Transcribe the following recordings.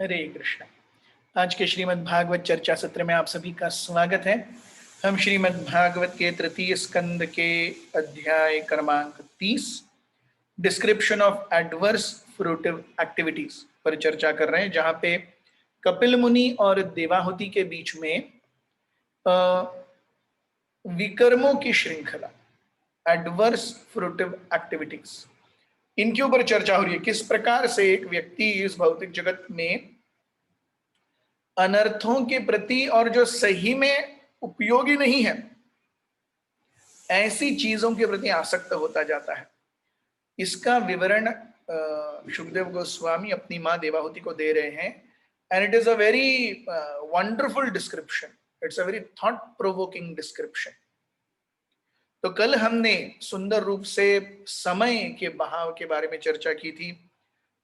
हरे कृष्ण। आज के श्रीमद् भागवत चर्चा सत्र में आप सभी का स्वागत है। हम श्रीमद् भागवत के तृतीय स्कंद के अध्याय क्रमांक 30 description of adverse fruitive activities पर चर्चा कर रहे हैं, जहां पे कपिल मुनि और देवाहुति के बीच में विकर्मों की श्रृंखला, एडवर्स फ्रूटिव एक्टिविटीज, इनके ऊपर चर्चा हो रही है। किस प्रकार से एक व्यक्ति इस भौतिक जगत में अनर्थों के प्रति और जो सही में उपयोगी नहीं है ऐसी चीजों के प्रति आसक्त होता जाता है। इसका विवरण सुखदेव गोस्वामी अपनी मां देवाहुति को दे रहे हैं, and it is a very wonderful description, it's a very thought provoking description. तो कल हमने सुंदर रूप से समय के बहाव के बारे में चर्चा की थी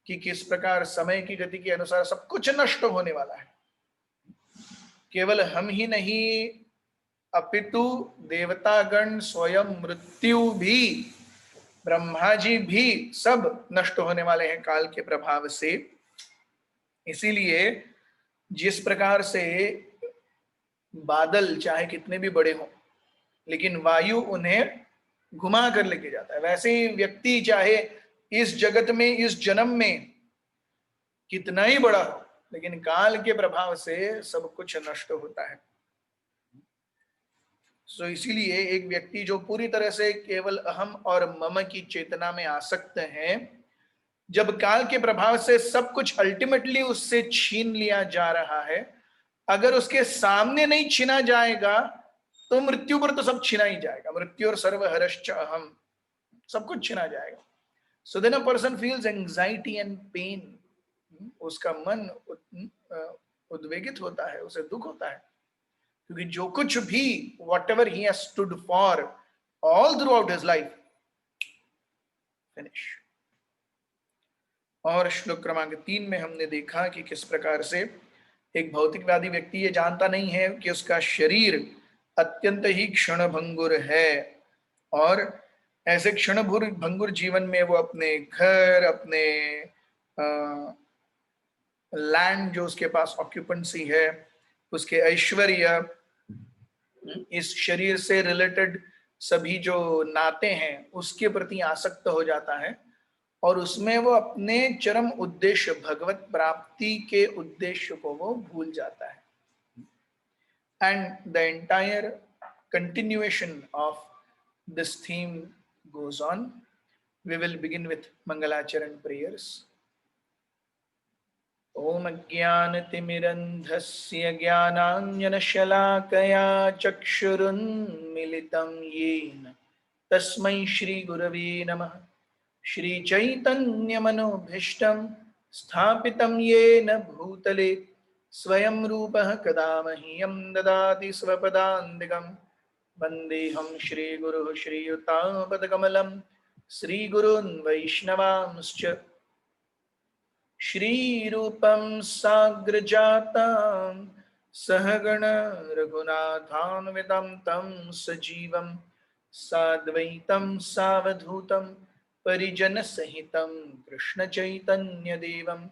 कि किस प्रकार समय की गति के अनुसार सब कुछ नष्ट होने वाला है। केवल हम ही नहीं अपितु देवतागण स्वयं, मृत्यु भी, ब्रह्मा जी भी सब नष्ट होने वाले हैं काल के प्रभाव से। इसीलिए जिस प्रकार से बादल चाहे कितने भी बड़े हों लेकिन वायु उन्हें घुमा कर लेके जाता है, वैसे ही व्यक्ति चाहे इस जगत में, इस जन्म में कितना ही बड़ा हो लेकिन काल के प्रभाव से सब कुछ नष्ट होता है। सो इसीलिए एक व्यक्ति जो पूरी तरह से केवल अहम और मम की चेतना में आसक्त है, जब काल के प्रभाव से सब कुछ अल्टीमेटली उससे छीन लिया जा रहा है, अगर उसके सामने नहीं छीना जाएगा तो मृत्यु पर तो सब छीना ही जाएगा। मृत्यु और सर्वहरश्च अहम, सब कुछ छीना जाएगा। So then a person feels anxiety and pain, उसका मन उद्वेगित होता है, उसे दुख होता है, क्योंकि जो कुछ भी whatever he has stood for all throughout his life finish। और श्लोक क्रमांक 3 में हमने देखा कि किस प्रकार से एक भौतिकवादी व्यक्ति ये जानता नहीं है कि उसका शरीर अत्यंत ही क्षणभंगुर है, और ऐसे क्षणभंगुर जीवन में वो अपने घर, अपने लैंड जो उसके पास ऑक्यूपेंसी है, उसके ऐश्वर्य, इस शरीर से रिलेटेड सभी जो नाते हैं उसके प्रति आसक्त हो जाता है, और उसमें वो अपने चरम उद्देश्य भगवत प्राप्ति के उद्देश्य को वो भूल जाता है। And the entire continuation of this theme goes on. We will begin with मंगलाचरण प्रेयर्स। ओम अज्ञानतिमिरन्धस्य ज्ञानाञ्जनशलाकया चक्षुरुन्मिलितं येन तस्मै श्रीगुरवे नमः। श्रीचैतन्यमनोभीष्टं स्थापितं येन भूतले स्वयं रूपः कदा मह्यं ददाति स्वपदान्तिकं। वन्देऽहं श्रीगुरुः श्रीयुतापदकमलं श्रीगुरून् वैष्णवांश्च श्रीरूपं साग्रजातं सहगण रघुनाथान्वितं तं सजीवं साद्वैतं सावधूतं परिजनसहितं कृष्णचैतन्यदेवं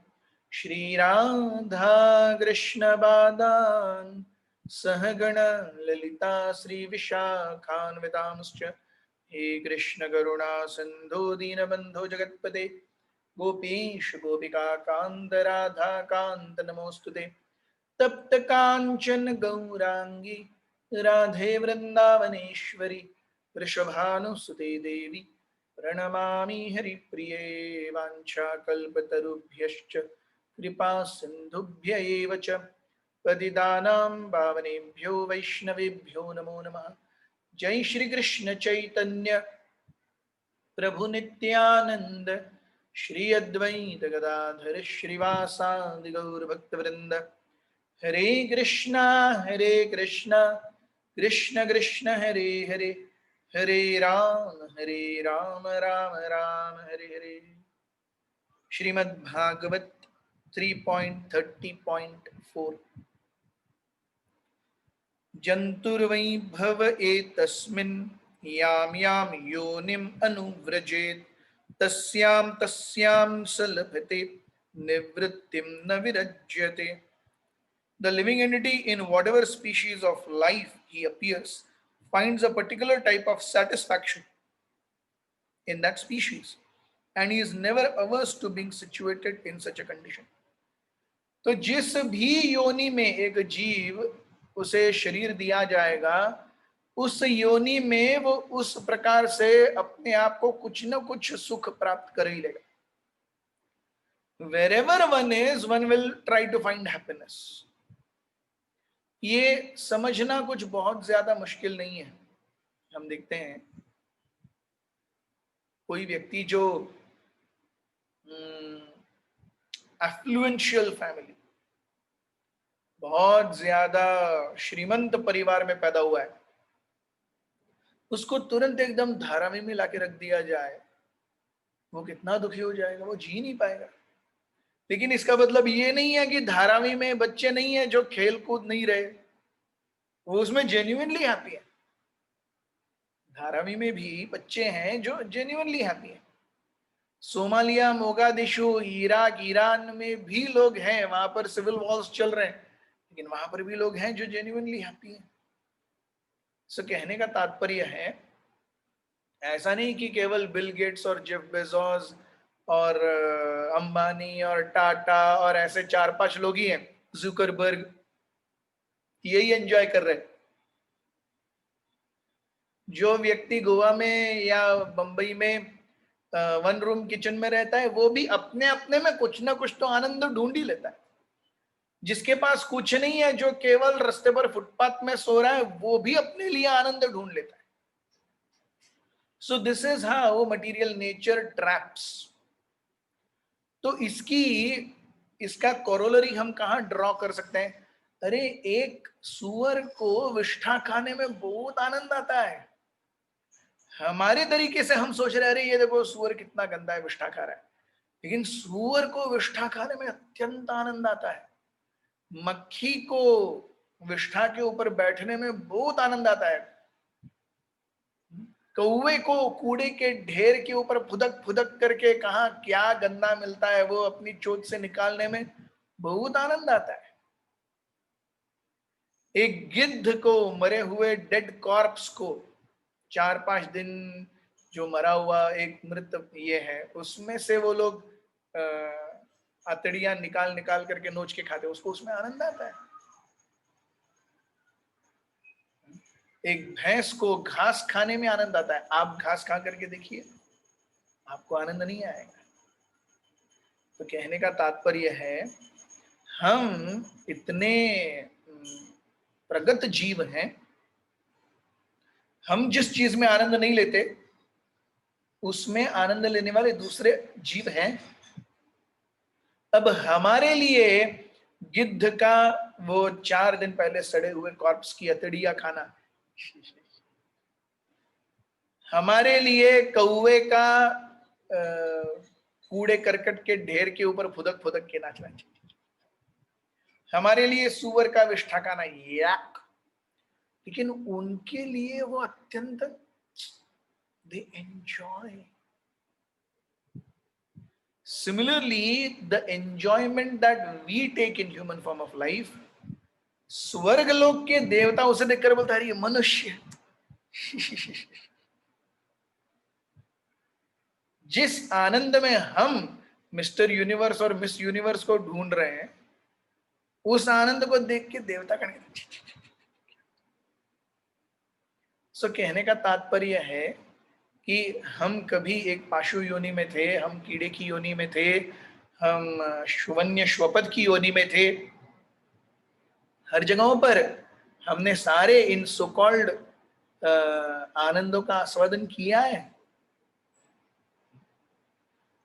श्रीराधाकृष्णपादान् सहगण ललिता श्रीविशाखान्वितांश्च। हे कृष्ण करुणा सिन्धो दीनबन्धो जगत्पते गोपीश गोपिका कांत राधा कांत नमोस्तुते। तप्त कांचन गौरांगी राधे वृंदावनेश्वरी वृषभानुसुते देवी प्रणमामि हरिप्रिये। वाञ्छाकल्पतरुभ्यश्च कृपा सिन्धुभ्य एव च पतितानां पावनेभ्यो वैष्णवेभ्यो नमो नमः। जय श्री कृष्ण चैतन्य प्रभु नित्यानंद श्री अद्वैत गदाधर श्रीवासादि गौर भक्तवृंद। हरे कृष्णा कृष्ण कृष्ण हरे हरे, हरे राम राम राम हरे हरे। श्रीमद् भागवत 3.30.4 जन्तुर्वै भव एतस्मिन् यां यां योनिम् अनुव्रजेत् तस्यां तस्यां स लभते nivrittim na virajyate. The living entity, in whatever species of life he appears, finds a particular type of satisfaction in that species, and he is never averse to being situated in such a condition. तो जिस भी योनि में एक जीव उसे शरीर दिया जाएगा, उस योनि में वो उस प्रकार से अपने आप को कुछ न कुछ सुख प्राप्त कर ही लेगा. Wherever one is, one will try to find happiness. ये समझना कुछ बहुत ज्यादा मुश्किल नहीं है. हम देखते हैं कोई व्यक्ति जो एफ्लुएंशियल फैमिली, बहुत ज्यादा श्रीमंत परिवार में पैदा हुआ है, उसको तुरंत एकदम धारावी में लाके रख दिया जाए, वो कितना दुखी हो जाएगा, वो जी नहीं पाएगा. लेकिन इसका मतलब ये नहीं है कि धारावी में बच्चे नहीं है जो खेल कूद नहीं रहे, वो उसमें जेन्युइनली हैप्पी है. धारावी में भी बच्चे हैं जो जेन्युइनली हैप्पी है. सोमालिया, मोगादिशु, इराक, ईरान में भी लोग हैं, वहां पर सिविल वॉर्स चल रहे हैं, लेकिन वहां पर भी लोग हैं जो जेन्युइनली हैप्पी हैं. सो कहने का तात्पर्य है, ऐसा नहीं कि केवल बिल गेट्स और जेफ बेजोस और अंबानी और टाटा और ऐसे 4-5 लोग ही हैं, जुकरबर्ग, यही एंजॉय कर रहे हैं. जो व्यक्ति गोवा में या बंबई में 1 रूम किचन में रहता है, वो भी अपने अपने में कुछ ना कुछ तो आनंद ढूंढ ही लेता है. जिसके पास कुछ नहीं है, जो केवल रास्ते पर फुटपाथ में सो रहा है, वो भी अपने लिए आनंद ढूंढ लेता है. So this is how material nature traps. तो इसका कोरोलरी हम कहां ड्रॉ कर सकते हैं? अरे, एक सुअर को विष्ठा खाने में बहुत आनंद आता है. हमारे तरीके से हम सोच रहे हैं, अरे ये देखो सुअर कितना गंदा है, विष्ठा खा रहा है, लेकिन सुअर को विष्ठा खाने में अत्यंत आनंद आता है. मक्खी को विष्ठा के ऊपर बैठने में बहुत आनंद आता है. कौवे को कूड़े के ढेर के ऊपर फुदक फुदक करके कहा क्या गंदा मिलता है वो अपनी चोंच से निकालने में बहुत आनंद आता है. एक गिद्ध को, मरे हुए डेड कॉर्प्स को, 4-5 दिन जो मरा हुआ एक मृत ये है, उसमें से वो लोग आतड़ियां निकाल निकाल करके नोच के खाते, उसको उसमें आनंद आता है. एक भैंस को घास खाने में आनंद आता है. आप घास खा करके देखिए, आपको आनंद नहीं आएगा. तो कहने का तात्पर्य है, हम इतने प्रगत जीव हैं, हम जिस चीज में आनंद नहीं लेते, उसमें आनंद लेने वाले दूसरे जीव हैं. अब हमारे लिए गिद्ध का वो 4 दिन पहले सड़े हुए कॉर्प्स की अतड़ियां खाना, हमारे लिए कौवे का कूड़े करकट के ढेर के ऊपर फुदक फुदक के नाचना चाहिए, हमारे लिए सुअर का विष्ठा खाना याक. लेकिन उनके लिए वो अत्यंत, they enjoy. Similarly, the enjoyment that we take in human form of life, स्वर्ग लोक के देवता उसे देखकर बोलता है ये मनुष्य. जिस आनंद में हम मिस्टर यूनिवर्स और मिस यूनिवर्स को ढूंढ रहे हैं, उस आनंद को देख के देवता करने. सो कहने का तात्पर्य है कि हम कभी एक पाशु योनि में थे, हम कीड़े की योनि में थे, हम शुवन्य श्वपद की योनि में थे. हर जगहों पर हमने सारे इन सो कॉल्ड आनंदों का आस्वादन किया है.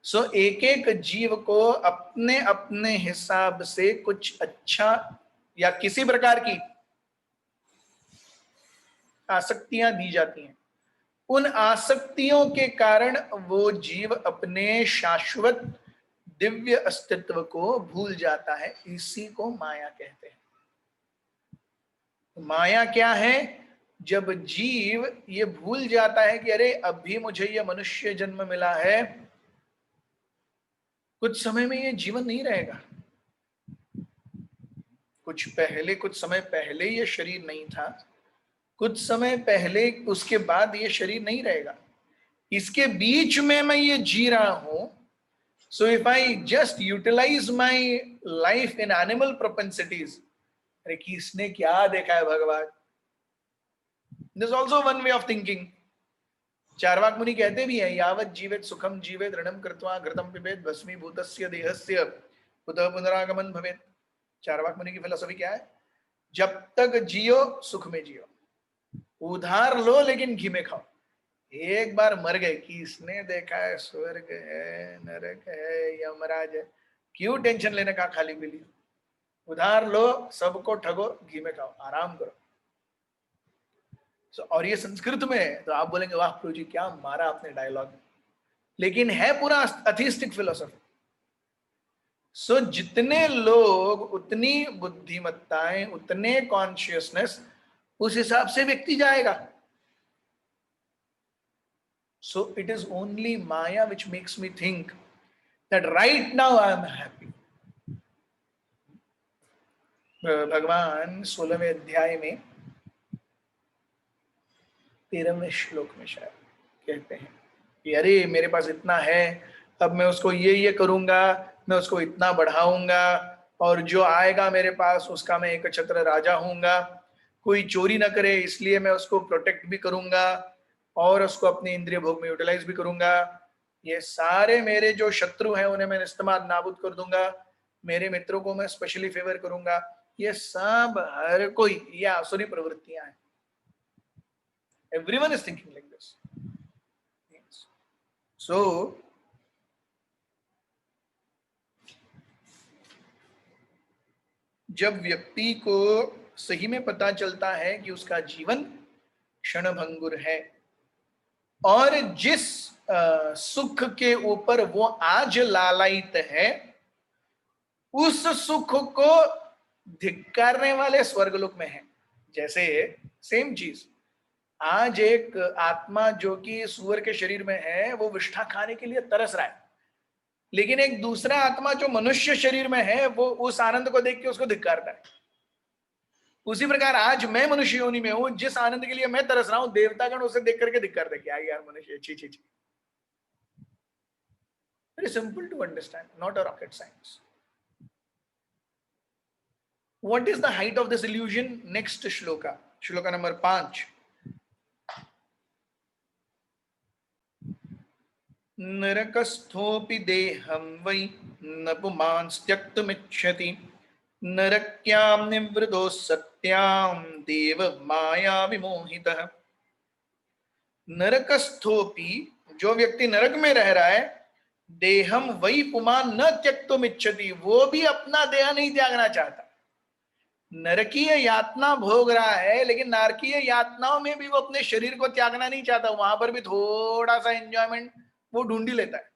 सो एक एक जीव को अपने अपने हिसाब से कुछ अच्छा या किसी प्रकार की आसक्तियां दी जाती हैं. उन आसक्तियों के कारण वो जीव अपने शाश्वत दिव्य अस्तित्व को भूल जाता है. इसी को माया कहते हैं. माया क्या है? जब जीव ये भूल जाता है कि अरे अभी मुझे ये मनुष्य जन्म मिला है, कुछ समय में ये जीवन नहीं रहेगा। कुछ समय पहले ये शरीर नहीं था, कुछ समय पहले उसके बाद ये शरीर नहीं रहेगा। इसके बीच में मैं ये जी रहा हूं। So if I just utilize my life in animal propensities, अरे किसने क्या देखा है भगवान, this also one way of thinking. Charvaka मुनि कहते भी है, यावत जीवित सुखम जीवित ऋणम कृत्वा घृतम पिबेत भस्मीभूतस्य देहस्य कुतः पुनरागमन भवेत। चार्वाक मुनि की फिलोसफी क्या है? जब तक जियो सुख में जियो, उधार लो लेकिन घी में खाओ। एक बार मर गए, किसने देखा है स्वर्ग है नरक है यमराज है, क्यों टेंशन लेने का खाली पीली। उधार लो, सबको ठगो, घी में खाओ, आराम करो। और ये संस्कृत में है, तो आप बोलेंगे वाह प्रभु जी क्या मारा आपने डायलॉग, लेकिन है पूरा अथिस्टिक फिलोसफी। सो जितने लोग उतनी बुद्धिमत्ताएं, उतने कॉन्शियसनेस, उस हिसाब से व्यक्ति जाएगा। So it is only Maya which makes me think that right now I am happy. भगवान 16वें अध्याय में 13वें श्लोक में शायद कहते हैं कि अरे मेरे पास इतना है, अब मैं उसको ये करूंगा, मैं उसको इतना बढ़ाऊंगा, और जो आएगा मेरे पास उसका मैं एक छत्र राजा हूंगा। कोई चोरी ना करे इसलिए मैं उसको प्रोटेक्ट भी करूंगा, और उसको अपने इंद्रिय भोग में यूटिलाइज भी करूंगा। ये सारे मेरे जो शत्रु हैं उन्हें मैं इस्तेमाल नाबूद कर दूंगा, मेरे मित्रों को मैं स्पेशली फेवर करूंगा। ये सब हर कोई, ये आसुरी प्रवृत्तियां हैं। Everyone is thinking like this. Yes. So जब व्यक्ति को सही में पता चलता है कि उसका जीवन क्षणभंगुर है, और जिस सुख के ऊपर वो आज लालायित है, उस सुख को धिक्कारने वाले स्वर्गलोक में है। जैसे सेम चीज, आज एक आत्मा जो कि सूअर के शरीर में है, वो विष्ठा खाने के लिए तरस रहा है, लेकिन एक दूसरा आत्मा जो मनुष्य शरीर में है, वो उस आनंद को देख के उसको धिक्कारता है। उसी प्रकार आज मैं मनुष्य योनि में हूं, जिस आनंद के लिए मैं तरस रहा हूं, देवतागण उसे देख करके धिक्कारते, क्या यार मनुष्य, छी छी छी। Very simple to understand, not a rocket science. What is the height of this illusion? Next shloka, shloka number 5. नरकस्थोऽपि देहं वै न पुमांस्त्यक्तुमिच्छति नरक्यां निवृतो सत्यां देव माया विमोहितः। नरकस्थोऽपि, जो व्यक्ति नरक में रह रहा है, देहम वै पुमान न त्यक्तुमिच्छति, वो भी अपना देह नहीं त्यागना चाहता। नरकीय यातना भोग रहा है, लेकिन नारकीय यातनाओं में भी वो अपने शरीर को त्यागना नहीं चाहता। वहां पर भी थोड़ा सा एंजॉयमेंट वो ढूंढ ही लेता है,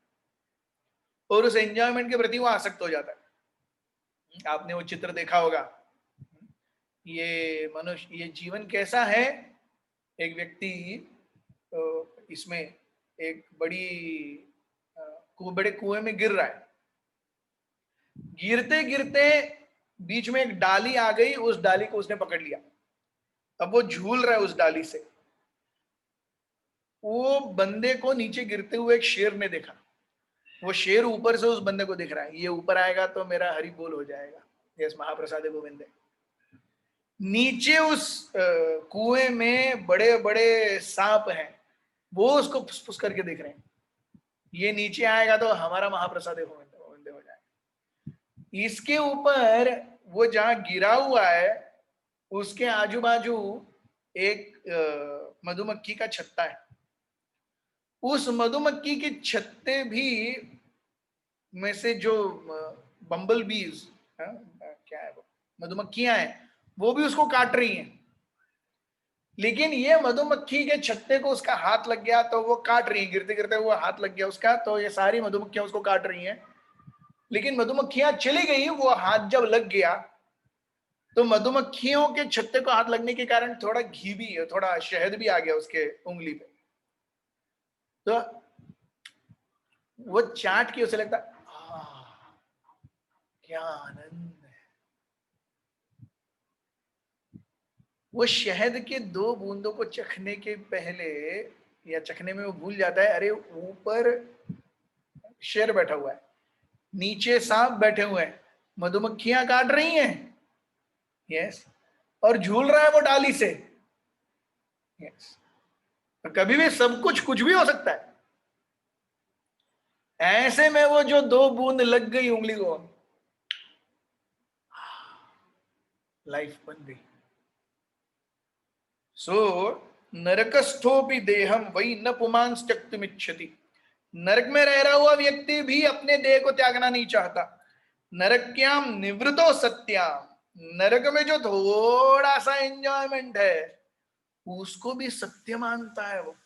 और उस एंजॉयमेंट के प्रति वो आसक्त हो जाता है। आपने वो चित्र देखा होगा, ये मनुष्य, ये जीवन कैसा है। एक व्यक्ति इसमें एक बड़े कुएं में गिर रहा है। गिरते गिरते बीच में एक डाली आ गई, उस डाली को उसने पकड़ लिया। अब वो झूल रहा है उस डाली से। वो बंदे को नीचे गिरते हुए एक शेर ने देखा। वो शेर ऊपर से उस बंदे को दिख रहा है, ये ऊपर आएगा तो मेरा हरि बोल हो जाएगा, यस महाप्रसाद गोविंद। नीचे उस कुएं में बड़े बड़े सांप हैं, वो उसको फुसफुस करके देख रहे हैं, ये नीचे आएगा तो हमारा महाप्रसाद गोविंद हो जाएगा। इसके ऊपर वो जहां गिरा हुआ है, उसके आजू बाजू एक मधुमक्खी का छत्ता है। उस मधुमक्खी के छत्ते भी में से जो बम्बल बीज, क्या है वो, मधुमक्खियां हैं, वो भी उसको काट रही हैं। लेकिन ये मधुमक्खी के छत्ते को उसका हाथ लग गया तो वो काट रही है, गिरते गिरते वो हाथ लग गया उसका, तो ये सारी मधुमक्खियां उसको काट रही हैं। लेकिन मधुमक्खियां चली गई, वो हाथ जब लग गया तो मधुमक्खियों के छत्ते को हाथ लगने के कारण थोड़ा घी भी, थोड़ा शहद भी आ गया उसके उंगली पे। तो वो चाट के उसे लगता क्या आनंद है। वो शहद के 2 बूंदों को चखने के पहले या चखने में वो भूल जाता है, अरे ऊपर शेर बैठा हुआ है, नीचे सांप बैठे हुए हैं, मधुमक्खियां काट रही हैं, यस, और झूल रहा है वो डाली से, यस। तो कभी भी सब कुछ भी हो सकता है। ऐसे में वो जो 2 बूंद लग गई उंगली को, लाइफ बन गई। सो नरकस्थोपि देहम वही न पुमांस त्यक्तुमिच्छति। नरक में रह रहा हुआ व्यक्ति भी अपने देह को त्यागना नहीं चाहता। नरक्याम निवृतो सत्याम, नरक में जो थोड़ा सा एंजॉयमेंट है उसको भी सत्य मानता है वो।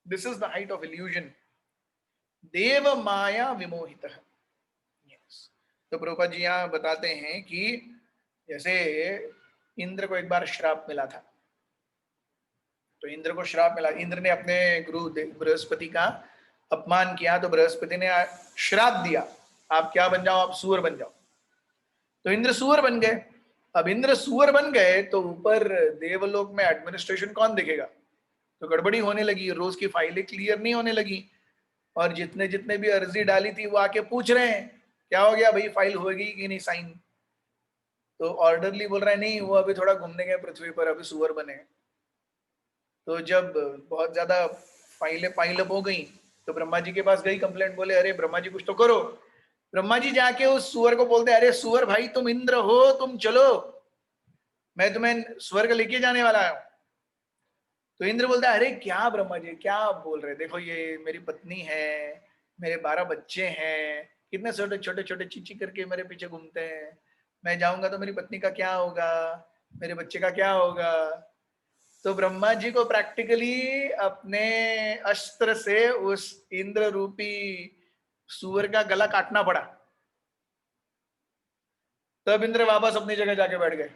This is the height of illusion. देव माया विमोहित है। yes. तो प्रभुपाद जी यहाँ बताते हैं कि जैसे इंद्र को एक बार श्राप मिला था, तो इंद्र को श्राप मिला, इंद्र ने अपने गुरु बृहस्पति का अपमान किया, तो बृहस्पति ने श्राप दिया, आप क्या बन जाओ, आप सुअर बन जाओ। तो इंद्र सुअर बन गए। अब इंद्र सुअर बन गए तो ऊपर देवलोक में एडमिनिस्ट्रेशन कौन देखेगा, तो गड़बड़ी होने लगी, रोज की फाइलें क्लियर नहीं होने लगी, और जितने जितने भी अर्जी डाली थी वो आके पूछ रहे हैं क्या हो गया भाई, फाइल होगी कि नहीं साइन। तो ऑर्डरली बोल रहा है नहीं, वो अभी थोड़ा घूमने गए पृथ्वी पर, अभी सुअर बने। तो जब बहुत ज्यादा फाइलें पाइल अप हो गई तो ब्रह्मा जी के पास गई कंप्लेंट, बोले अरे ब्रह्मा जी कुछ तो करो। ब्रह्मा जी जाके उस सुअर को बोलते, अरे सुअर भाई तुम इंद्र हो, तुम चलो, मैं तुम्हें स्वर्ग लेके जाने वाला हूं। तो इंद्र बोलता है, अरे क्या ब्रह्मा जी क्या आप बोल रहे, देखो ये मेरी पत्नी है, मेरे 12 बच्चे हैं, कितने छोटे छोटे छोटे चीची करके मेरे पीछे घूमते हैं, मैं जाऊंगा तो मेरी पत्नी का क्या होगा, मेरे बच्चे का क्या होगा। तो ब्रह्मा जी को प्रैक्टिकली अपने अस्त्र से उस इंद्र रूपी सुअर का गला काटना पड़ा। तब इंद्र वापस अपनी जगह जाके बैठ गए।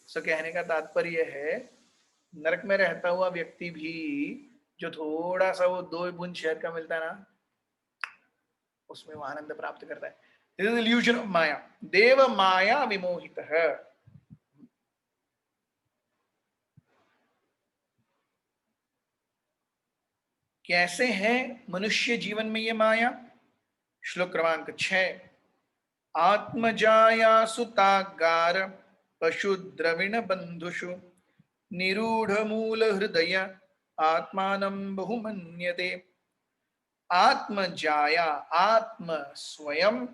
सो कहने का तात्पर्य है, नरक में रहता हुआ व्यक्ति भी जो थोड़ा सा वो 2 बूंद शहद का मिलता है ना, उसमें वो आनंद प्राप्त करता है। दिस इज इल्यूजन ऑफ माया। देव माया विमोहित है। कैसे है मनुष्य जीवन में ये माया? श्लोक क्रमांक 6। आत्मजाया सुतागार पशु द्रविण बंधुषु निरूढ़ मूल हृदय आत्मानं बहुमन्यते। आत्म जाया, आत्म स्वयं,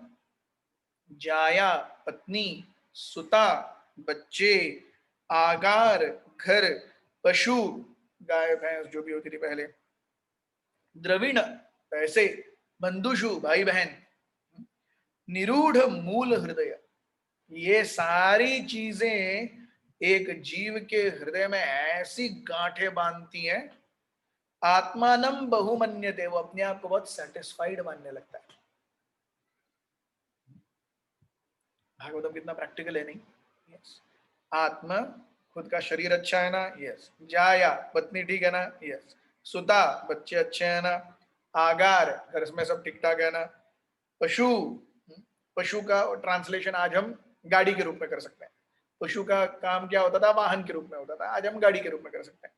जाया पत्नी, सुता बच्चे, आगार घर, पशु गाय भैंस जो भी होती थी पहले, द्रविण पैसे, बंधुषु भाई बहन, निरूढ़ मूल हृदय, ये सारी चीजें एक जीव के हृदय में ऐसी गांठें बांधती हैं, आत्मानम बहुमन्यते, वो अपने आप को बहुत सेटिस्फाइड मानने लगता है। भागवतम कितना प्रैक्टिकल है नहीं? यस। आत्मा खुद का शरीर अच्छा है ना? यस। जाया पत्नी ठीक है ना? यस। सुता बच्चे अच्छे हैं ना? आगार घर में सब ठीक ठाक है ना? पशु, पशु का ट्रांसलेशन आज हम गाड़ी के रूप में कर सकते हैं। पशु का काम क्या होता था? वाहन के रूप में होता था, आज हम गाड़ी के रूप में कर सकते हैं।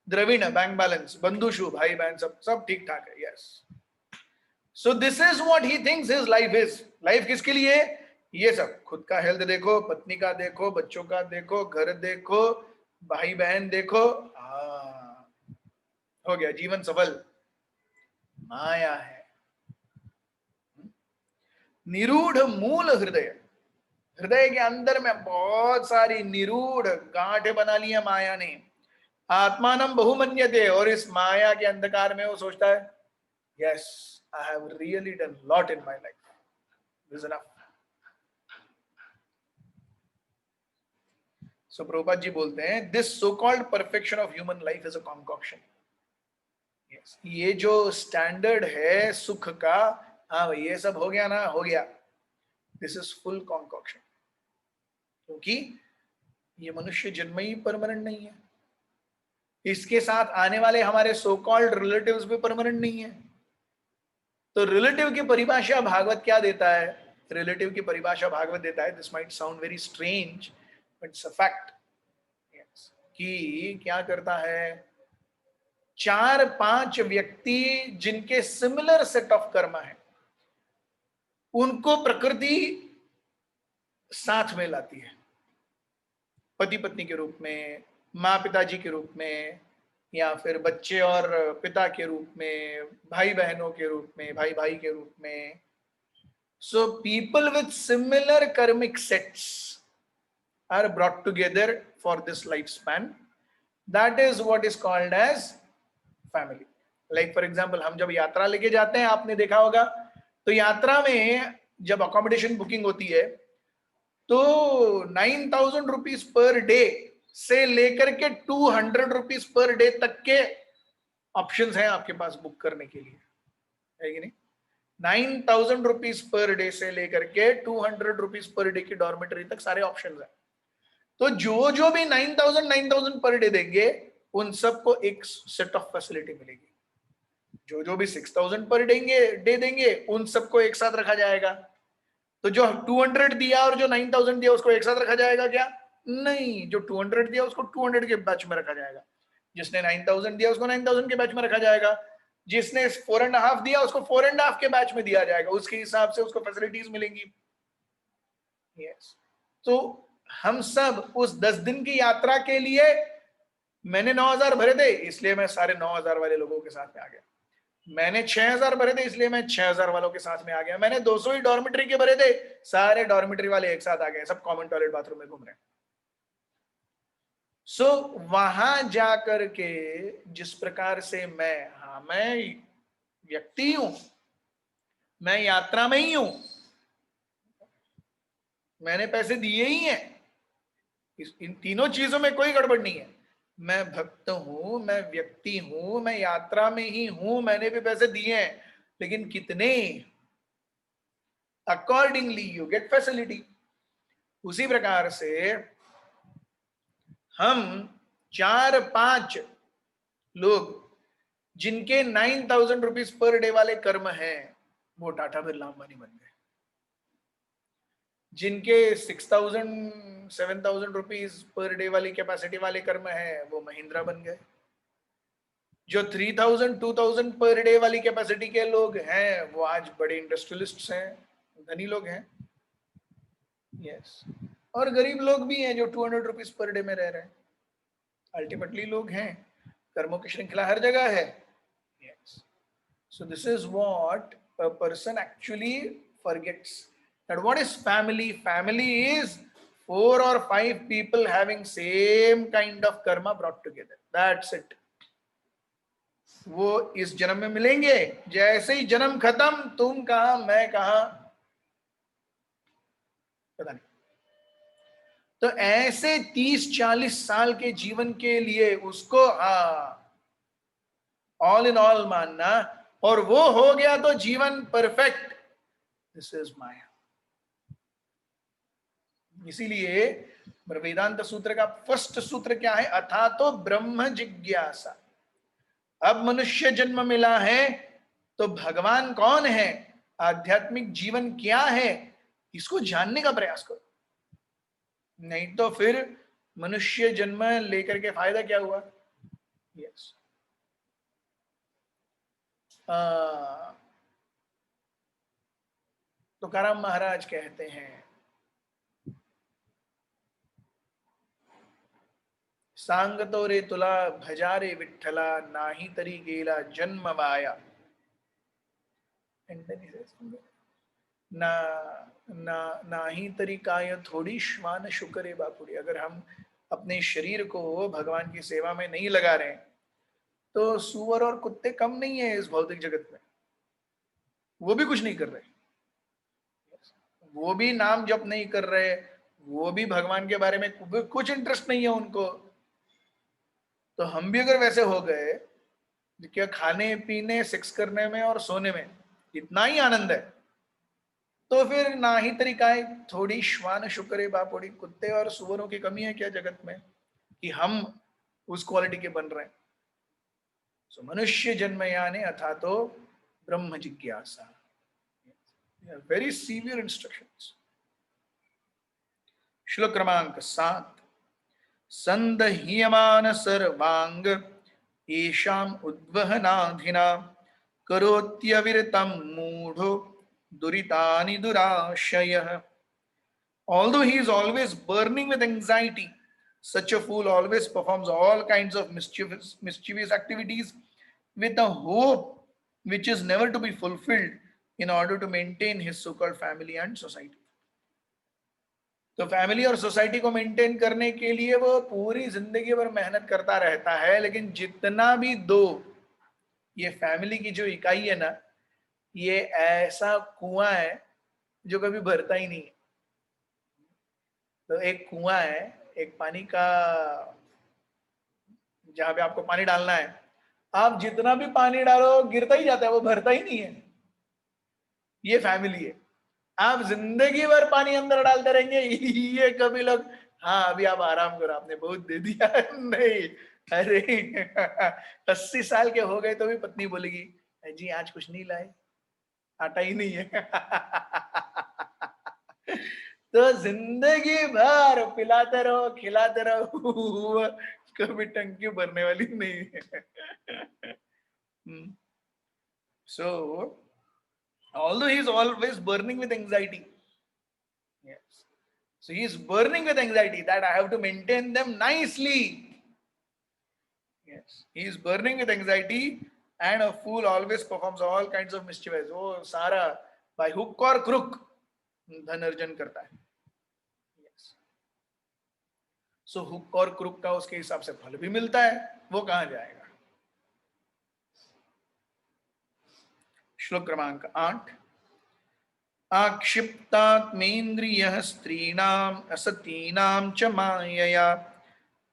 द्रविण बैंक बैलेंस, बंधुषु भाई बहन सब सब ठीक ठाक है। Yes. So this is what he thinks his life is. Life किसके लिए? ये सब, खुद का हेल्थ देखो, पत्नी का देखो, बच्चों का देखो, घर देखो, भाई बहन देखो, हो गया जीवन सफल। माया है। निरूढ़ मूल हृदय, हृदय के अंदर में बहुत सारी निरूढ़ गांठें बना ली है माया ने। आत्मानम बहुमन्यते, और इस माया के अंधकार में वो सोचता है, yes I have really done lot in my life, this is enough. So Prabhupada ji बोलते हैं, this so called perfection of human life is a concoction. ये जो स्टैंडर्ड है सुख का, हाँ भाई ये सब हो गया ना, हो गया, दिस इज फुल कॉन्कॉक्शन। क्योंकि ये मनुष्य जन्म ही परमानेंट नहीं है, इसके साथ आने वाले हमारे सो कॉल्ड रिलेटिव्स भी परमानेंट नहीं है। तो रिलेटिव की परिभाषा भागवत क्या देता है? रिलेटिव की परिभाषा भागवत देता है, this might sound very strange but it's a fact, कि क्या करता है, 4-5 व्यक्ति जिनके सिमिलर सेट ऑफ कर्म है उनको प्रकृति साथ में लाती है, पति पत्नी के रूप में, माँ पिताजी के रूप में, या फिर बच्चे और पिता के रूप में, भाई बहनों के रूप में, भाई भाई के रूप में. So people with similar karmic sets are brought together for this life span. That is what is called as family. Like for example, हम जब यात्रा लेके जाते हैं, आपने देखा होगा, तो यात्रा में जब अकोमोडेशन बुकिंग होती है तो 9,000 रुपीज पर डे से लेकर के 200 रुपीज पर डे तक के ऑप्शंस हैं आपके पास बुक करने के लिए, है कि नहीं? 9,000 रुपीज पर डे से लेकर के 200 रुपीज पर डे की डॉर्मेटरी तक सारे ऑप्शंस हैं. तो जो भी 9,000 पर डे देंगे उन सबको एक सेट ऑफ फैसिलिटी मिलेगी. जो भी 6,000 पर डे देंगे उन सबको एक साथ रखा जाएगा. तो जो 200 दिया और जो 9,000 दिया उसको एक साथ रखा जाएगा क्या? नहीं, जो 200 दिया उसको 200 के बैच में रखा जाएगा, जिसने 9,000 दिया उसको 9,000 के बैच में रखा जाएगा, जिसने 4.5 दिया उसको 4.5 के बैच में दिया जाएगा. उसके हिसाब से उसको फैसिलिटीज मिलेंगी. यस. तो हम सब उस 10 दिन की यात्रा के लिए, मैंने 9,000 भरे थे इसलिए मैं सारे 9,000 वाले लोगों के साथ में आ गया. मैंने 6,000 भरे थे इसलिए मैं 6,000 वालों के साथ में आ गया. मैंने 200 ही डॉर्मेटरी के भरे थे, सारे डॉर्मेटरी वाले एक साथ आ गए, सब कॉमन टॉयलेट बाथरूम में घूम रहे हैं. सो वहां जाकर के जिस प्रकार से मैं व्यक्ति हूं, मैं यात्रा में ही हूं, मैंने पैसे दिए ही हैं, इन तीनों चीजों में कोई गड़बड़ नहीं है. मैं भक्त हूं, मैं व्यक्ति हूं, मैं यात्रा में ही हूं, मैंने भी पैसे दिए हैं, लेकिन कितने? Accordingly you get facility. उसी प्रकार से हम 4-5 लोग जिनके 9,000 रुपीज पर डे वाले कर्म हैं वो टाटा बिरला अंबानी बन गए. जिनके 6,000-7,000 रुपीज पर डे वाली कैपेसिटी वाले कर्म है वो महिंद्रा बन गए. जो 3,000-2,000 पर डे वाली कैपेसिटी के लोग हैं वो आज बड़े इंडस्ट्रियलिस्ट्स हैं, धनी लोग हैं. यस. और गरीब लोग भी हैं जो 200 रुपीज पर डे में रह रहे हैं. अल्टीमेटली लोग हैं, कर्मों की श्रृंखला हर जगह है. Yes. So this is what a person actually forgets, that what is family. Family is 4 or 5 people having same kind of karma brought together. That's it. वो इस जन्म में मिलेंगे, जैसे ही जन्म खत्म तुम कहां मैं कहां पता नहीं. तो ऐसे 30-40 साल के जीवन के लिए उसको ऑल इन ऑल मानना, और वो हो गया तो जीवन परफेक्ट. दिस इज माया. इसीलिए वेदांत सूत्र का फर्स्ट सूत्र क्या है? अथा तो ब्रह्म जिज्ञासा. अब मनुष्य जन्म मिला है तो भगवान कौन है, आध्यात्मिक जीवन क्या है, इसको जानने का प्रयास करो. नहीं तो फिर मनुष्य जन्म लेकर के फायदा क्या हुआ? यस. तुकाराम महाराज कहते हैं, सांगतो रे तुला भजा रे विठ्ठला, नाही तरी गेला जन्म वाया. ना ना नाही तरी काय थोड़ी श्वान शुक्रे बापुड़ी. अगर हम अपने शरीर को भगवान की सेवा में नहीं लगा रहे तो सुअर और कुत्ते कम नहीं है इस भौतिक जगत में. वो भी कुछ नहीं कर रहे, वो भी नाम जप नहीं कर रहे, वो भी भगवान के बारे में कुछ इंटरेस्ट नहीं है उनको. तो हम भी अगर वैसे हो गए, क्या खाने पीने सेक्स करने में और सोने में इतना ही आनंद है, तो फिर ना ही तरीका है थोड़ी श्वान शुक्रे बापोड़ी. कुत्ते और सुअरों की कमी है क्या जगत में कि हम उस क्वालिटी के बन रहे हैं? सो मनुष्य जन्म यानी अथा तो ब्रह्म जिज्ञासा. Very severe instructions. श्लोक क्रमांक 7। संदह्यमान सर्वांग येषाम उद्वहनाधिना करोत्यविरतं मूढ़ो दुरितानि दुराशयः। Although he is always burning with anxiety, such a fool always performs all kinds of mischievous activities with a hope which is never to be fulfilled in order to maintain his so-called family and society. तो family और society को maintain करने के लिए वो पूरी जिंदगी भर मेहनत करता रहता है, लेकिन जितना भी दो, ये फैमिली की जो इकाई है ना, ये ऐसा कुआं है जो कभी भरता ही नहीं है। तो एक कुआं है, एक पानी का, जहां पे आपको पानी डालना है, आप जितना भी पानी डालो गिरता ही जाता है, वो भरता ही नहीं है। ये फैमिली है, आप जिंदगी भर पानी अंदर डालते रहेंगे, ये कभी लोग, हाँ अभी आप आराम करो, आपने बहुत दे दिया। नहीं, अरे 80 साल के हो गए तो भी पत्नी बोलेगी, जी आज कुछ नहीं लाए, आटा ही नहीं है। तो जिंदगी भर पिलाते रहो, खिलाते रहो, कभी टंकी भरने वाली नहीं है। So, although he is always burning with anxiety, yes, so he is burning with anxiety that I have to maintain them nicely. Yes, he is burning with anxiety, and a fool always performs all kinds of mischievous. वो सारा by hook or crook धन अर्जन करता है। Yes. So hook और crook का उसके हिसाब से फल भी मिलता है, वो कहाँ जाएगा। श्लोक क्रमांक 8। आक्षिप्तात्मेन्द्रियः स्त्रीणाम् असतीनां च मायया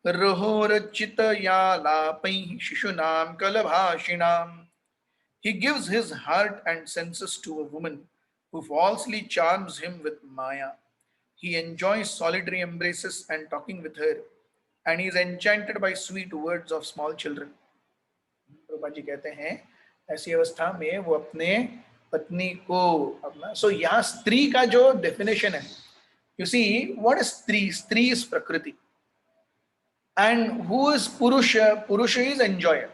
रहोरचितयालापैः शिशूनां कलभाषिणां। He gives his heart and senses to a woman who falsely charms him with maya. He enjoys solitary embraces and talking with her, and he is enchanted by sweet words of small children. Prabhupada ji कहते हैं ऐसी अवस्था में वो अपने पत्नी को अपना, सो यहाँ स्त्री का जो डेफिनेशन है, यू सी व्हाट इज स्त्री? स्त्री इज प्रकृति, एंड हु इज पुरुष? पुरुष is enjoyer.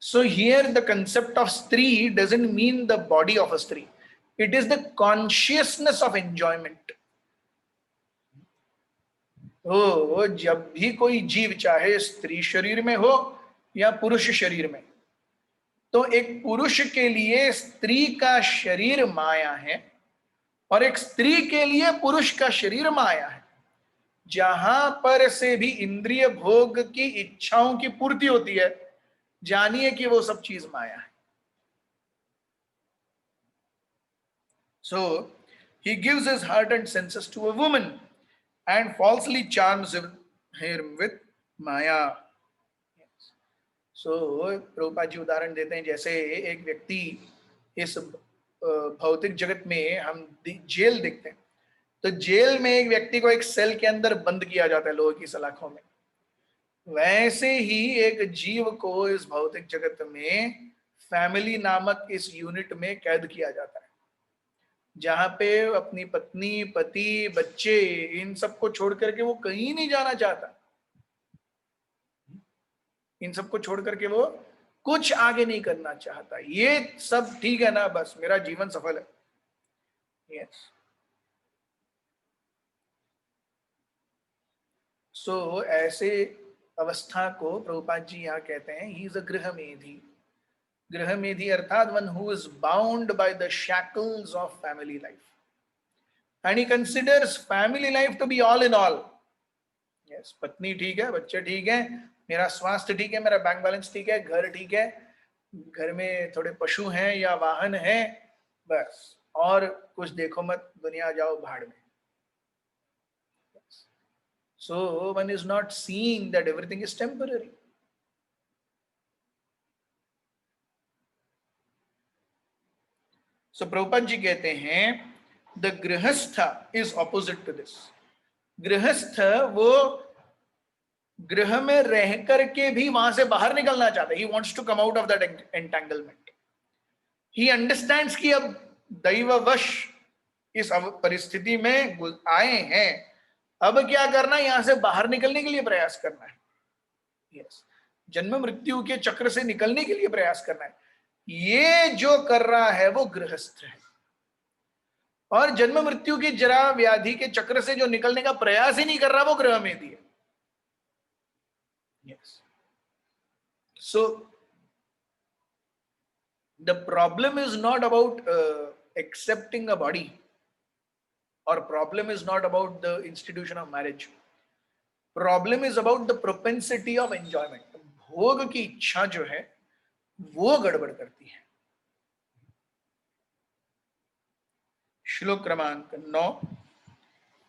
So here the concept of stree doesn't mean the body of a stree. It is the consciousness of enjoyment. तो जब भी कोई जीव चाहे स्त्री शरीर में हो या पुरुष शरीर में, तो एक पुरुष के लिए स्त्री का शरीर माया है और एक स्त्री के लिए पुरुष का शरीर माया है. जहां पर से भी इंद्रिय भोग की इच्छाओं की पूर्ति होती है, जानिए कि वो सब चीज माया है. So he gives his heart and senses to a woman and falsely charms him with Maya. So Prabhupada ji उदाहरण देते हैं, जैसे एक व्यक्ति, इस भौतिक जगत में हम जेल देखते हैं, तो जेल में एक व्यक्ति को एक सेल के अंदर बंद किया जाता है लोहे की सलाखों में. वैसे ही एक जीव को इस भौतिक जगत में फैमिली नामक इस यूनिट में कैद किया जाता है, जहां पे अपनी पत्नी, पति, बच्चे, इन सबको छोड़ करके वो कहीं नहीं जाना चाहता. इन सबको छोड़ करके वो कुछ आगे नहीं करना चाहता. ये सब ठीक है ना, बस मेरा जीवन सफल है. यस. सो ऐसे अवस्था को प्रभुपाद जी यहाँ कहते हैं, ही इज अ गृहमेधी. गृहमेधी अर्थात one who is bound by the shackles of family life, and he considers family life to be all in all. Yes, पत्नी ठीक है, बच्चे ठीक है, मेरा स्वास्थ्य ठीक है, मेरा बैंक बैलेंस ठीक है, घर ठीक है, घर में थोड़े पशु हैं या वाहन हैं, बस और कुछ देखो मत, दुनिया जाओ भाड़ में. So one is not seeing that everything is temporary. So Prabhupada जी कहते हैं the गृहस्थ is opposite to this. गृहस्थ वो गृह में रह करके भी वहां से बाहर निकलना चाहता है. He wants to come out of that entanglement. He understands कि अब दैववश इस परिस्थिति में आए हैं, अब क्या करना है? यहां से बाहर निकलने के लिए प्रयास करना है। यस, जन्म मृत्यु के चक्र से निकलने के लिए प्रयास करना है। ये जो कर रहा है वो गृहस्थ है, और जन्म मृत्यु की जरा व्याधि के चक्र से जो निकलने का प्रयास ही नहीं कर रहा वो गृहमेधी है। Yes, so the problem is not about accepting a body, or problem is not about the institution of marriage. Problem is about the propensity of enjoyment. भोग की इच्छा जो है वो गड़बड़ करती है। श्लोक क्रमांक 9।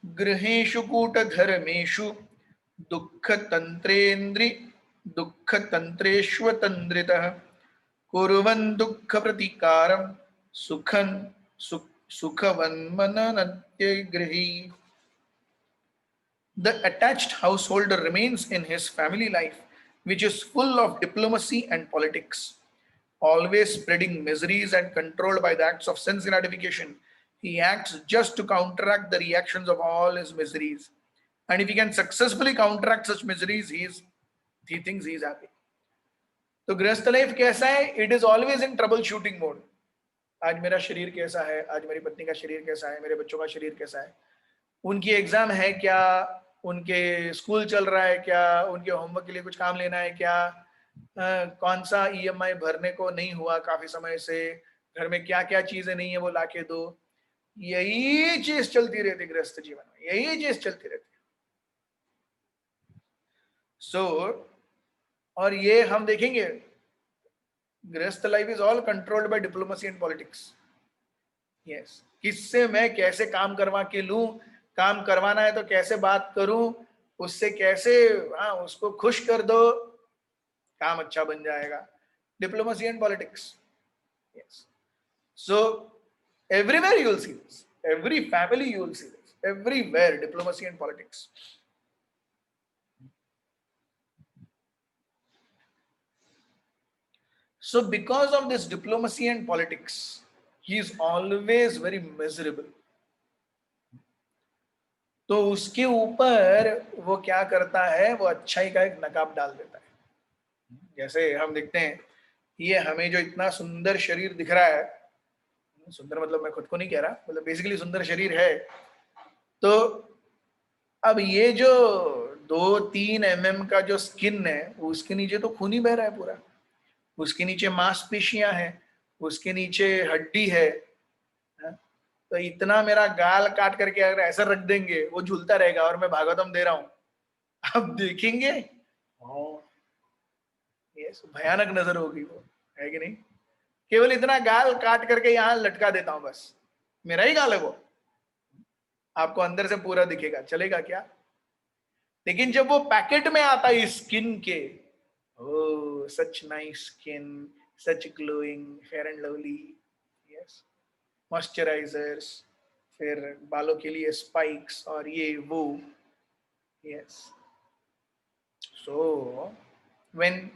गृहेषु कूटधर्मेषु दुःख तंत्रेन्द्रि दुःख तंत्रेष्वतन्द्रितः कुर्वन् दुःख प्रतिकारं सुखं सुखवन्मनन्त्य गृही। The attached householder remains in his family life, which is full of diplomacy and politics, always spreading miseries and controlled by the acts of sense gratification. He acts just to counteract the reactions of all his miseries. And if he can successfully counteract such miseries, he thinks he is happy. तो गृहस्थ life कैसा है? It is always in trouble shooting mode. आज मेरा शरीर कैसा है, आज मेरी पत्नी का शरीर कैसा है, मेरे बच्चों का शरीर कैसा है, उनकी एग्जाम है क्या, उनके स्कूल चल रहा है क्या, उनके होमवर्क के लिए कुछ काम लेना है क्या, कौन सा ईएमआई भरने को नहीं हुआ काफी समय से, घर में क्या क्या चीजें नहीं है वो लाके दो। यही चीज चलती रहती गृहस्थ जीवन में, यही चीज चलती रहती है। सो और ये हम देखेंगे, गृहस्थ life is all controlled by diplomacy and politics. Yes, किससे मैं कैसे काम करवा के लूं, काम करवाना है तो कैसे बात करूं, उससे कैसे उसको खुश कर दो, काम अच्छा बन जाएगा। Diplomacy and politics. Yes, so everywhere you will see this, every family you will see this, everywhere diplomacy and politics. So because of this diplomacy and politics, he is always very miserable. तो उसके ऊपर वो क्या करता है, वो अच्छाई का एक नकाब डाल देता है। जैसे हम देखते हैं, ये हमें जो इतना सुंदर शरीर दिख रहा है, सुंदर मतलब मैं खुद को नहीं कह रहा, मतलब बेसिकली सुंदर शरीर है, तो अब ये जो 2-3 mm का जो स्किन है, उसके नीचे तो खून ही बह रहा है पूरा, उसके नीचे मांसपेशियां हैं, उसके नीचे हड्डी है। तो इतना मेरा गाल काट करके अगर ऐसा रख देंगे, वो झूलता रहेगा और मैं भागवतम दे रहा हूं, अब देखेंगे यस, भयानक नजर होगी वो, है कि नहीं? केवल इतना गाल काट करके यहां लटका देता हूं, बस मेरा ही गाल है वो, आपको अंदर से पूरा दिखेगा, चलेगा क्या? लेकिन जब वो पैकेट में आता है स्किन के, oh such nice skin, such glowing, fair and lovely, yes, moisturisers, फिर बालों के लिए स्पाइक्स और ये वो, yes. So when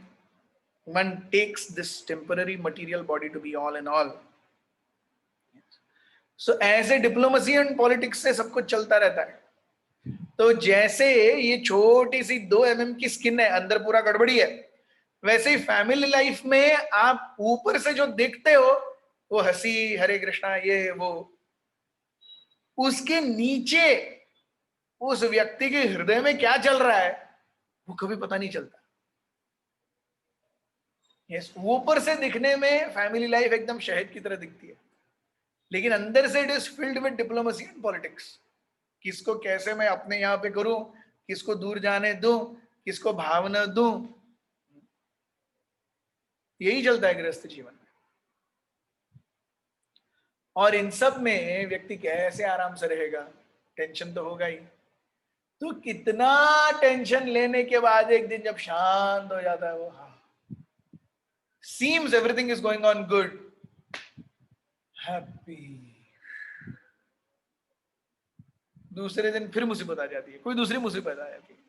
one takes this temporary material body to be all in all, so ऐसे डिप्लोमेसी एंड पॉलिटिक्स से सब कुछ चलता रहता है। तो जैसे ये छोटी सी 2 mm की स्किन है, अंदर पूरा गड़बड़ी है, वैसे ही फैमिली लाइफ में आप ऊपर से जो देखते हो, वो हंसी, हरे कृष्णा, ये वो, उसके नीचे उस व्यक्ति के हृदय में क्या चल रहा है वो कभी पता नहीं चलता। यस, ऊपर से दिखने में फैमिली लाइफ एकदम शहद की तरह दिखती है, लेकिन अंदर से it is filled with diplomacy and politics. किसको कैसे मैं अपने यहां पे करूं, किसको दूर जाने दूं, किसको भावना दूं, यही चलता है गृहस्थ जीवन में। और इन सब में व्यक्ति कैसे आराम से रहेगा? टेंशन तो होगा ही। तो कितना टेंशन लेने के बाद एक दिन जब शांत हो जाता है वो, seems everything is going on good, happy, दूसरे दिन फिर मुसीबत आ जाती है, कोई दूसरी मुसीबत आ जाती है।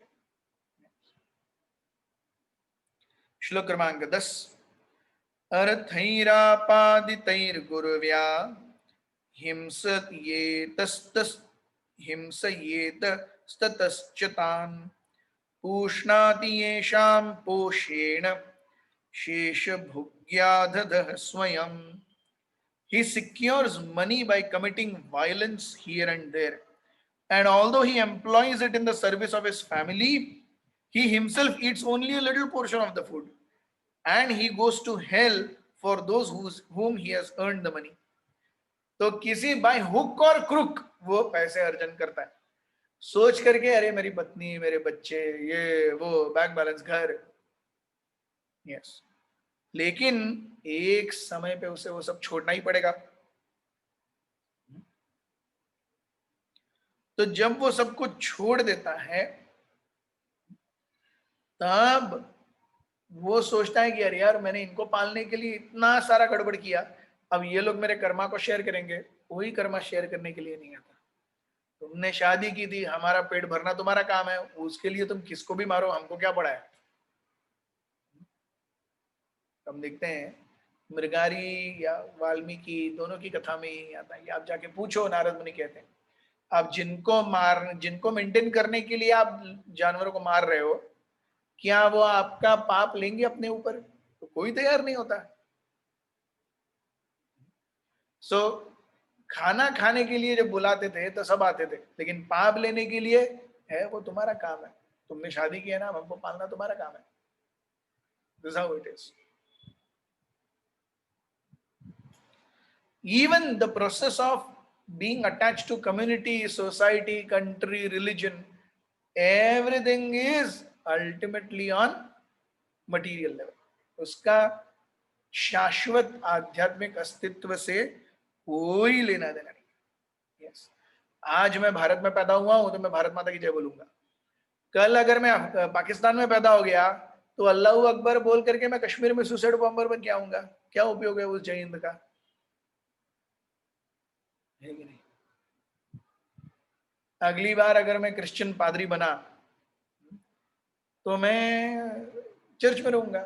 श्लोक क्रमांक 10। अर्थैरापादितैर्गुर्व्या हिंसयेतस्तस् हिंसयेतस्ततश्च तान् पूष्णाति येषां पोषेण शेषभुग्यादधः स्वयं. He secures money by committing violence here and there. And although he employs it in the service of his family, he himself eats only a little portion of the food. And he goes to hell for those whom he has earned the money. तो किसी by hook और crook वो पैसे अर्जन करता है, सोच करके अरे मेरी पत्नी, मेरे बच्चे, ये वो, बैंक बैलेंस, घर. यस, लेकिन एक समय पे उसे वो सब छोड़ना ही पड़ेगा. तो जब वो सब कुछ छोड़ देता है तब वो सोचता है कि अरे यार मैंने इनको पालने के लिए इतना सारा गड़बड़ किया, अब ये लोग मेरे कर्मा को शेयर करेंगे. कोई कर्मा शेयर करने के लिए नहीं आता. तुमने शादी की थी, हमारा पेट भरना तुम्हारा काम है, उसके लिए तुम किसको भी मारो, हमको क्या पड़ा है. हम देखते हैं मृगारी या वाल्मीकि दोनों की कथा में ही आता है. आप जाके पूछो, नारद मुनि कहते हैं आप जिनको मेंटेन करने के लिए आप जानवरों को मार रहे हो, क्या वो आपका पाप लेंगे अपने ऊपर? तो कोई तैयार नहीं होता. सो खाना खाने के लिए जब बुलाते थे तो सब आते थे, लेकिन पाप लेने के लिए है वो तुम्हारा काम है. तुमने शादी की है ना, हमको पालना तुम्हारा काम है. This how it is. Even the process of being attached to community, society, country, religion, everything is ultimately on material level. उसका शाश्वत आध्यात्मिक अस्तित्व से कोई लेना देना नहीं. यस, आज मैं भारत में पैदा हुआ हूं तो मैं भारत माता की जय बोलूंगा. कल अगर मैं पाकिस्तान में पैदा हो गया तो अल्लाह अकबर बोल करके मैं कश्मीर में सुसाइड बॉम्बर बन के आऊंगा. क्या उपयोग है उस जय हिंद का? है कि नहीं? अगली बार अगर मैं क्रिश्चियन पादरी बना तो मैं चर्च में रहूंगा.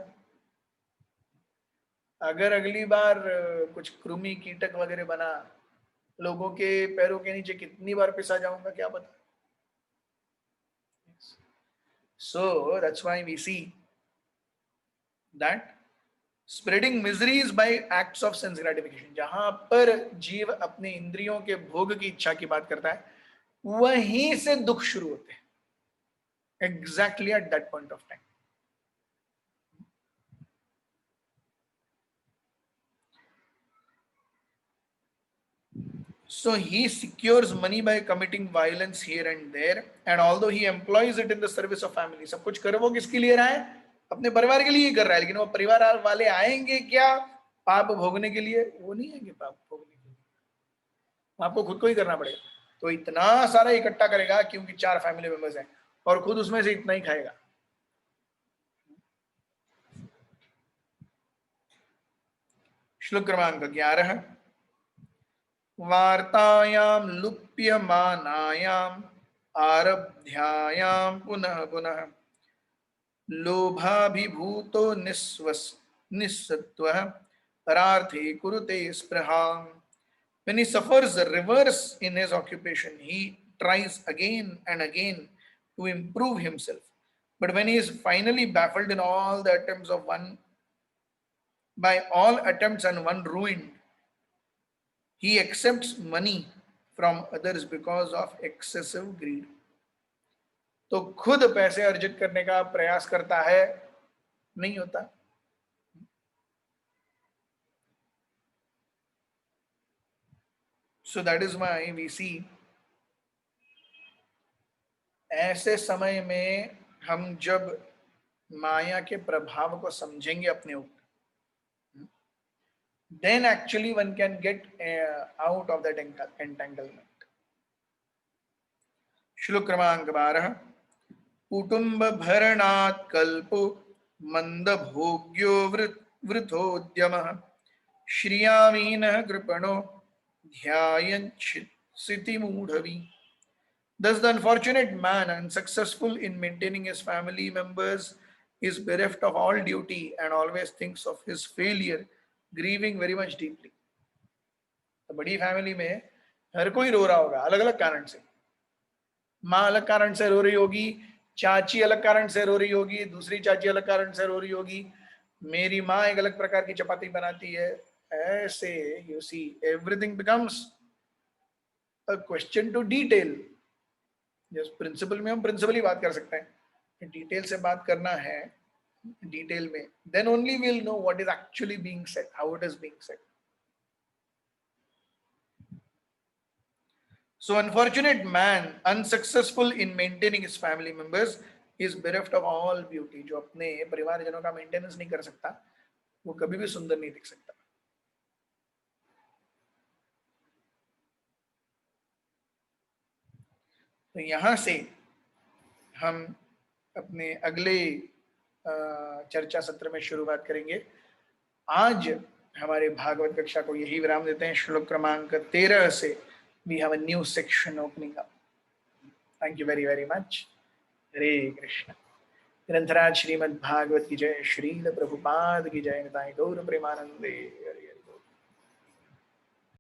अगर अगली बार कुछ कृमि कीटक वगैरह बना, लोगों के पैरों के नीचे कितनी बार पिसा जाऊंगा क्या पता. So that's why we see that spreading miseries by acts of sense gratification, जहां पर जीव अपने इंद्रियों के भोग की इच्छा की बात करता है, वहीं से दुख शुरू होते हैं. Exactly at that point of time. So he secures money by committing violence here and there, and although he employs it in the service of family, सब कुछ कर वो किसके लिए रहा है? अपने परिवार के लिए ही कर रहा है. लेकिन वो परिवार वाले आएंगे क्या पाप भोगने के लिए? वो नहीं आएंगे पाप भोगने के लिए, आपको खुद को ही करना पड़ेगा. तो इतना सारा इकट्ठा करेगा क्योंकि 4 फैमिली मेंबर्स हैं और खुद उसमें से इतना ही खाएगा. श्लोक क्रमांक 11. वार्तायां लुप्यमानायाम् आरभ्यायां पुनः पुनः लोभाभिभूतो निस्सत्वः परार्थे कुरुते स्पृहाम्. When he suffers reverse in his occupation, he tries again and again to improve himself. But when he is finally baffled in all the attempts of one, by all attempts and one ruined, he accepts money from others because of excessive greed. तो खुद पैसे अर्जित करने का प्रयास करता है, नहीं होता. So that is why we see ऐसे समय में हम जब माया के प्रभाव को समझेंगे अपने ऊपर, then actually one can get out of that entanglement. श्लोक क्रमांक 12. कुटुंब भरणात् कल्पो मंद भोग्यो वृथोद्यमः श्रियामीनः कृपणो ध्यायन्सिति मूढ़वी. Thus the unfortunate man, unsuccessful in maintaining his family members, is bereft of all duty and always thinks of his failure, grieving very much deeply. तो बड़ी family में हर कोई रो रहा होगा अलग अलग कारण से। माँ अलग कारण से रो रही होगी, चाची अलग कारण से रो रही होगी, दूसरी चाची अलग कारण से रो रही होगी, मेरी माँ एक अलग प्रकार की चपाती बनाती है। ऐसे you see everything becomes a question to detail. Just principle में हम प्रिंसिपल ही बात कर सकते हैं, डिटेल से बात करना है डिटेल में, then only will know what is actually being said, how it is being said. So unfortunate man, unsuccessful in maintaining his family members, is bereft of all beauty। जो अपने परिवारजनों का मेंटेनेंस नहीं कर सकता वो कभी भी सुंदर नहीं दिख सकता। तो यहां से हम अपने अगले चर्चा सत्र में शुरुआत करेंगे। आज हमारे भागवत कक्षा को यही विराम देते हैं। श्लोक क्रमांक 13 से we have a new section opening up. Thank you very very much. Hare Krishna. ग्रंथराज श्रीमद् भागवत की जय, श्रील प्रभुपाद की जय, निताई गौर प्रेमानंदे।